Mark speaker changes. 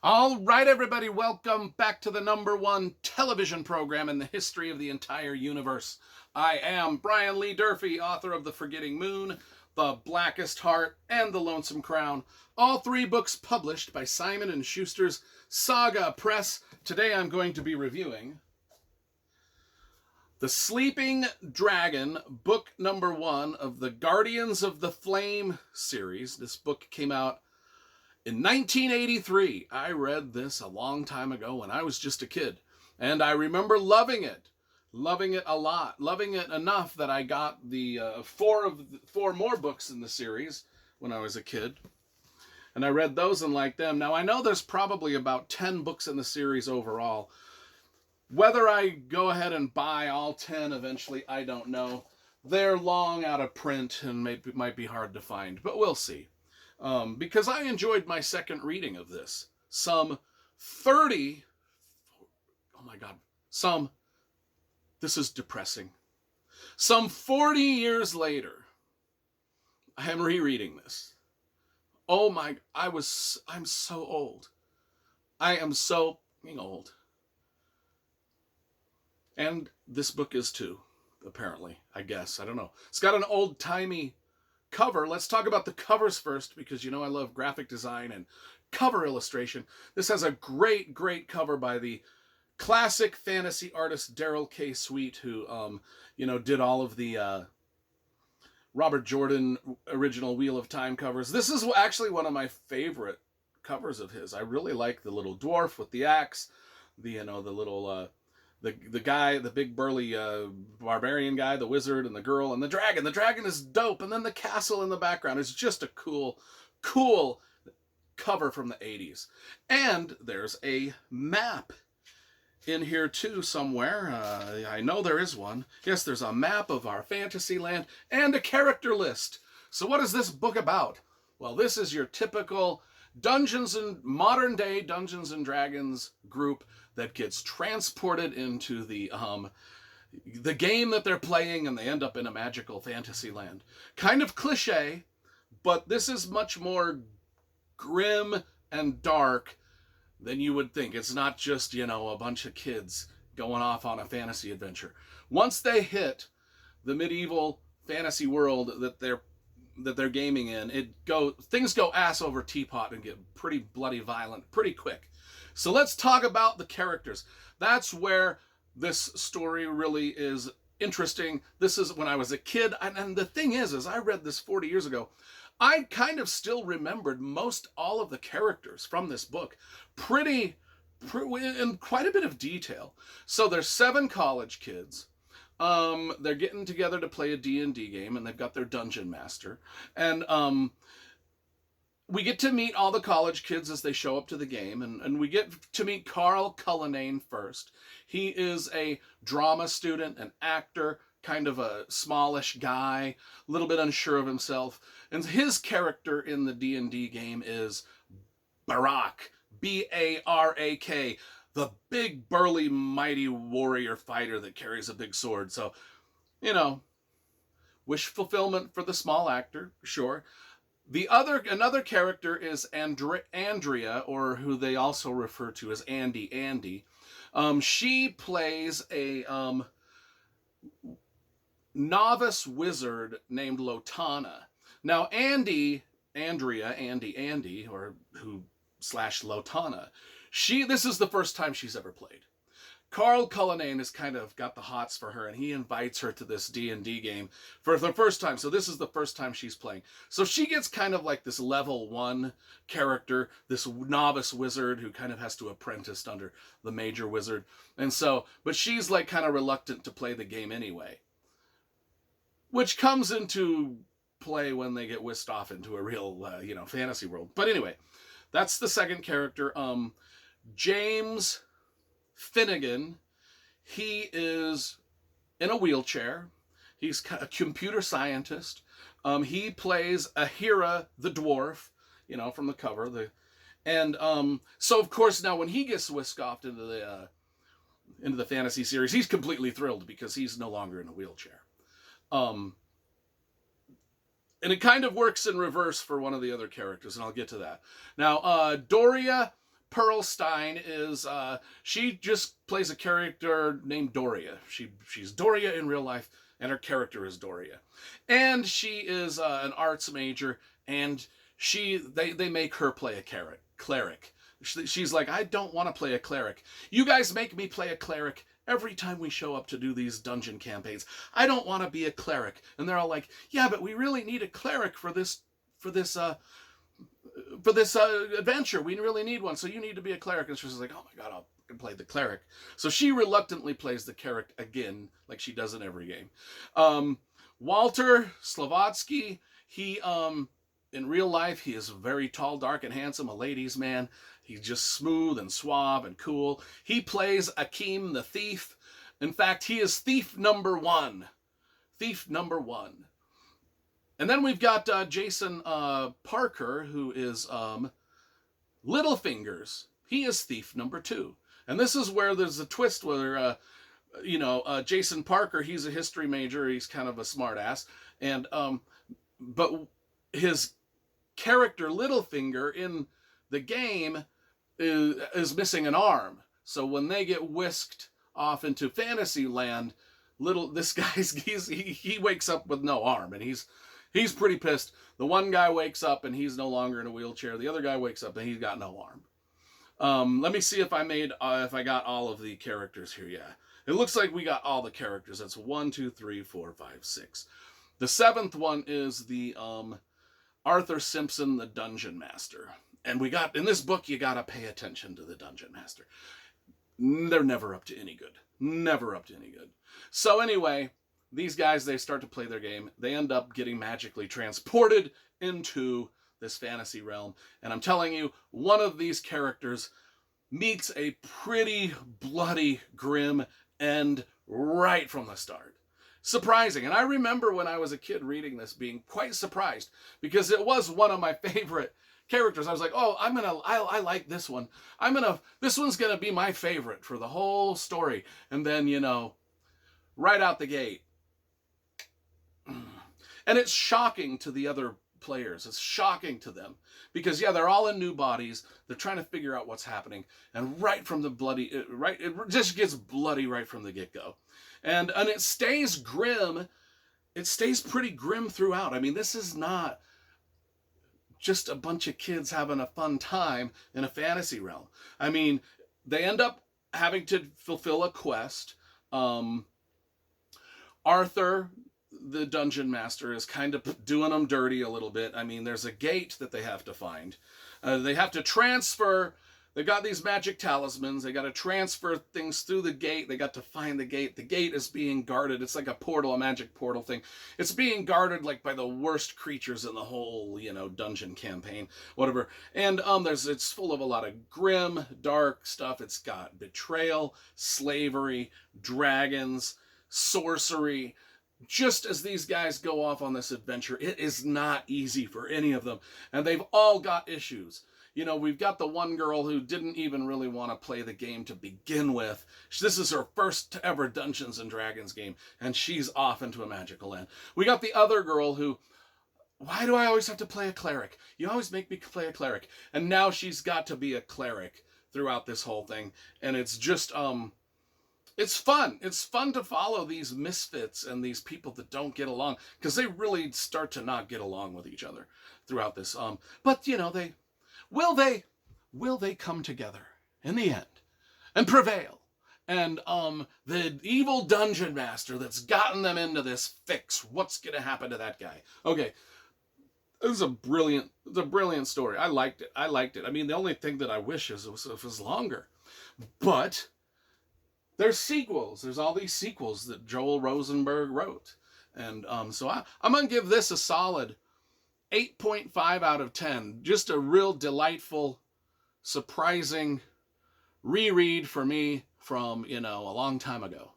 Speaker 1: All right, everybody, welcome back to the #1 television program in the history of the entire universe. I am Brian Lee Durfee, author of The Forgetting Moon, The Blackest Heart, and The Lonesome Crown, all three books published by Simon & Schuster's Saga Press. Today I'm going to be reviewing The Sleeping Dragon, book #1 of the Guardians of the Flame series. This book came out in 1983. I read this a long time ago when I was just a kid, and I remember loving it a lot, loving it enough that I got the four more books in the series when I was a kid, and I read those and liked them. Now I know there's probably about 10 books in the series overall. Whether I go ahead and buy all 10 eventually, I don't know. They're long out of print and might be hard to find, but we'll see. Because I enjoyed my second reading of this. This is depressing. Some 40 years later, I am rereading this. Oh my, I'm so old. I am so old. And this book is too, apparently, I guess. I don't know. It's got an old-timey cover. Let's talk about the covers first, because you know I love graphic design and cover illustration. This has a great cover by the classic fantasy artist Daryl K. Sweet, who did all of the Robert Jordan original Wheel of Time covers. This is actually one of my favorite covers of his. I really like the little dwarf with the axe, the little the guy, the big burly barbarian guy, the wizard, and the girl, and the dragon. The dragon is dope, and then the castle in the background is just a cool cover from the 80s. And there's a map in here too somewhere. I know there is one. Yes, there's a map of our fantasy land and a character list. So what is this book about? Well, this is your typical modern day Dungeons and Dragons group that gets transported into the game that they're playing, and they end up in a magical fantasy land. Kind of cliche, but this is much more grim and dark than you would think. It's not just, a bunch of kids going off on a fantasy adventure. Once they hit the medieval fantasy world that they're gaming in, things go ass over teapot and get pretty bloody violent pretty quick. So let's talk about the characters. That's where this story really is interesting. This is when I was a kid, and the thing is I read this 40 years ago. I kind of still remembered most all of the characters from this book in quite a bit of detail. So there's 7 college kids. They're getting together to play a D&D game, and they've got their dungeon master. And we get to meet all the college kids as they show up to the game, and we get to meet Carl Cullinane first. He is a drama student, an actor, kind of a smallish guy, a little bit unsure of himself. And his character in the D&D game is Barak, B-A-R-A-K, the big, burly, mighty warrior fighter that carries a big sword. So, wish fulfillment for the small actor, sure. Another character is Andrea, or who they also refer to as Andy. She plays a novice wizard named Lotana. Now, Andrea, or who / Lotana, this is the first time she's ever played. Carl Cullinane has kind of got the hots for her, and he invites her to this D&D game for the first time. So this is the first time she's playing. So she gets kind of like this level 1 character, this novice wizard who kind of has to apprentice under the major wizard. But she's like kind of reluctant to play the game anyway, which comes into play when they get whisked off into a real, fantasy world. But anyway, that's the second character. James Finnegan, he is in a wheelchair. He's a computer scientist. He plays Ahira the dwarf, from the cover. So of course now when he gets whisked off into the fantasy series, he's completely thrilled because he's no longer in a wheelchair. And it kind of works in reverse for one of the other characters, and I'll get to that. Now, Doria Pearl Stein is she just plays a character named Doria. She's Doria in real life, and her character is Doria, and she is an arts major, and they make her play a cleric. She's like, I don't want to play a cleric. You guys make me play a cleric every time we show up to do these dungeon campaigns. I don't want to be a cleric. And they're all like, yeah, but we really need a cleric for this adventure. We really need one. So you need to be a cleric. And she's like, oh my God, I'll play the cleric. So she reluctantly plays the cleric again, like she does in every game. Walter Slavotsky, he, in real life, he is very tall, dark, and handsome, a ladies' man. He's just smooth and suave and cool. He plays Akeem the Thief. In fact, he is thief number one. Thief number one. And then we've got Jason Parker, who is Littlefingers. He is thief number two. And this is where there's a twist where, Jason Parker, he's a history major. He's kind of a smart ass. And, but his character Littlefinger in the game is missing an arm. So when they get whisked off into fantasy land, he wakes up with no arm, and he's pretty pissed. The one guy wakes up and he's no longer in a wheelchair. The other guy wakes up and he's got no arm. Let me see if I got all of the characters here. Yeah, it looks like we got all the characters. That's 1, 2, 3, 4, 5, 6. The seventh one is the Arthur Simpson, the Dungeon Master. And in this book, you gotta pay attention to the Dungeon Master. They're never up to any good. Never up to any good. So anyway, these guys, they start to play their game. They end up getting magically transported into this fantasy realm. And I'm telling you, one of these characters meets a pretty bloody, grim end right from the start. Surprising. And I remember when I was a kid reading this being quite surprised, because it was one of my favorite characters. I was like, oh, I like this one. This one's gonna be my favorite for the whole story. And then, right out the gate. And it's shocking to the other players. It's shocking to them. Because, yeah, they're all in new bodies. They're trying to figure out what's happening. And right from the it just gets bloody right from the get-go. And it stays grim. It stays pretty grim throughout. I mean, this is not just a bunch of kids having a fun time in a fantasy realm. I mean, they end up having to fulfill a quest. Arthur, the Dungeon Master, is kind of doing them dirty a little bit. I mean, there's a gate that they have to find. They have to transfer. They got these magic talismans. They got to transfer things through the gate. They got to find the gate. The gate is being guarded. It's like a portal, a magic portal thing. It's being guarded like by the worst creatures in the whole, dungeon campaign, whatever. And it's full of a lot of grim, dark stuff. It's got betrayal, slavery, dragons, sorcery. Just as these guys go off on this adventure, it is not easy for any of them. And they've all got issues. We've got the one girl who didn't even really want to play the game to begin with. This is her first ever Dungeons and Dragons game, and she's off into a magical land. We got the other girl who, why do I always have to play a cleric? You always make me play a cleric. And now she's got to be a cleric throughout this whole thing. And it's just, it's fun. It's fun to follow these misfits and these people that don't get along, because they really start to not get along with each other throughout this. But, Will they come together in the end and prevail? And the evil dungeon master that's gotten them into this fix, what's going to happen to that guy? Okay, this is a brilliant story. I liked it. I mean, the only thing that I wish is it was longer. But there's sequels. There's all these sequels that Joel Rosenberg wrote. And so I'm going to give this a solid 8.5 out of 10. Just a real delightful, surprising reread for me from, a long time ago.